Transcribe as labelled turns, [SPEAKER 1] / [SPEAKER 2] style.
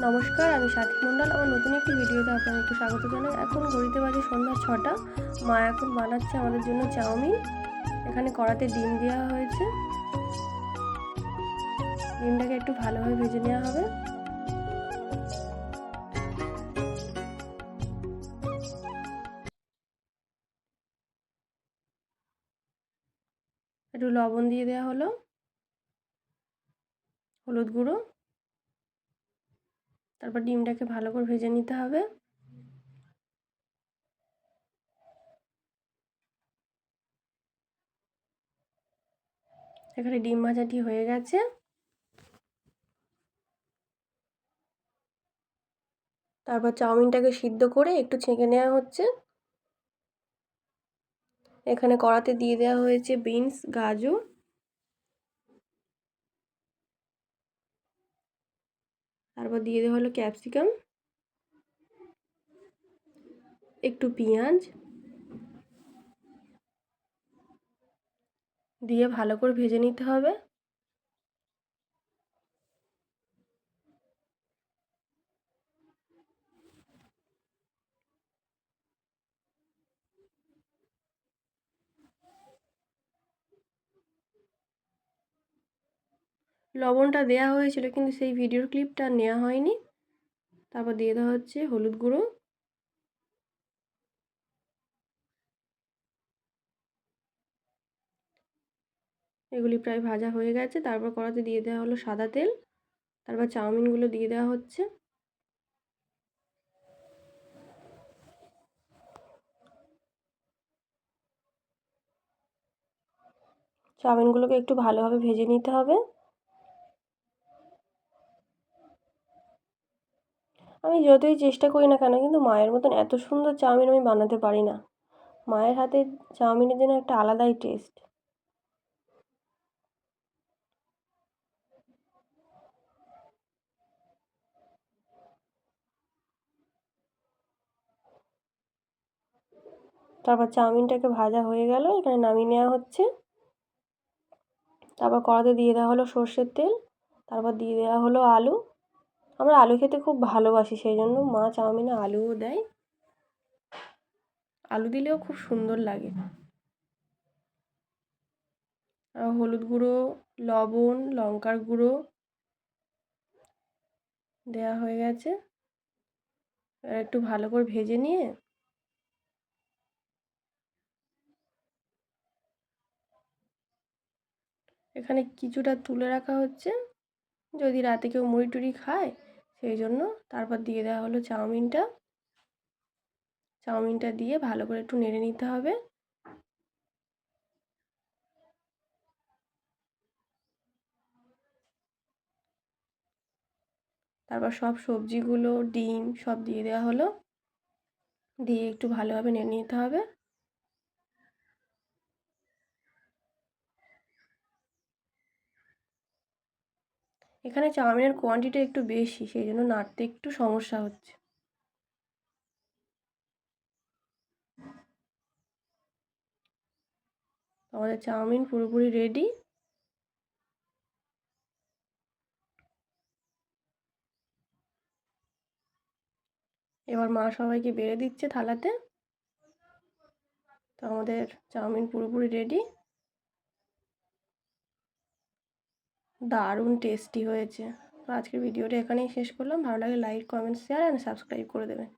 [SPEAKER 1] নমস্কার, আমি সাথী মণ্ডল। আমার নতুন একটি ভিডিওতে আপনাদেরকে স্বাগত জানাই। এখন ঘড়িতে বাজে সন্ধ্যা 6টা। মা এখন বানাচ্ছে আমাদের জন্য চাউমিন। এখানে কড়াতে ডিম দেওয়া হয়েছে। ডিমটাকে একটু ভালোভাবে ভেজে নেওয়া হবে। একটু লবণ দিয়ে দেওয়া হলো, হলুদ গুঁড়ো, তারপর ডিমটাকে ভালো করে ভেজে নিতে হবে। এখানে ডিম ভাজাটি হয়ে গেছে। তারপর চাউমিনটাকে সিদ্ধ করে একটু ছেঁকে নেওয়া হচ্ছে। এখানে কড়াতে দিয়ে দেওয়া হয়েছে বিনস, গাজর, তারপর দিয়ে দেওয়া হলো ক্যাপসিকাম, একটু পেঁয়াজ দিয়ে ভালো করে ভেজে নিতে হবে। লবণটা দেওয়া হয়েছিল কিন্তু সেই ভিডিওর ক্লিপটা নেওয়া হয়নি। তারপর দিয়ে দেওয়া হচ্ছে হলুদ গুঁড়ো, এগুলি প্রায় ভাজা হয়ে গেছে। তারপর কড়াতে দিয়ে দেওয়া হলো সাদা তেল। তারপর চাউমিনগুলো দিয়ে দেওয়া হচ্ছে। চাউমিনগুলোকে একটু ভালোভাবে ভেজে নিতে হবে। আমি যতই চেষ্টা করি না কেন কিন্তু মায়ের মতন এত সুন্দর চাউমিন আমি বানাতে পারি না। মায়ের হাতে চাউমিনের যেন একটা আলাদাই টেস্ট। তারপর চাউমিনটাকে ভাজা হয়ে গেল, এখানে নামিয়ে নেওয়া হচ্ছে। তারপর কড়াতে দিয়ে দেওয়া হলো সর্ষের তেল। তারপর দিয়ে দেওয়া হলো আলু। আমরা আলু খেতে খুব ভালোবাসি, সেই জন্য মা চাউমিনে আলুও দেয়। আলু দিলেও খুব সুন্দর লাগে। হলুদ গুঁড়ো, লবণ, লঙ্কার গুঁড়ো দেওয়া হয়ে গেছে। একটু ভালো করে ভেজে নিয়ে এখানে কিছুটা তুলে রাখা হচ্ছে, যদি রাতে কেউ মুড়ি টুড়ি খায় সেই জন্য। তারপর দিয়ে দেওয়া হলো চাউমিনটা। চাউমিনটা দিয়ে ভালো করে একটু নেড়ে নিতে হবে। তারপর সব সবজিগুলো, ডিম সব দিয়ে দেওয়া হলো, দিয়ে একটু ভালোভাবে নেড়ে নিতে হবে। এখানে চাউমিনের কোয়ান্টিটি একটু বেশি, সেই জন্য নাড়তে একটু সমস্যা হচ্ছে। আমাদের চাউমিন পুরোপুরি রেডি। এবার মা সবাইকে বেড়ে দিচ্ছে থালাতে। তো আমাদের চাউমিন পুরোপুরি রেডি। দারুণ টেস্টি হয়েছে। তো আজকের ভিডিওটা এখানেই শেষ করলাম। ভালো লাগলে like, comment, share and subscribe করে দেবেন।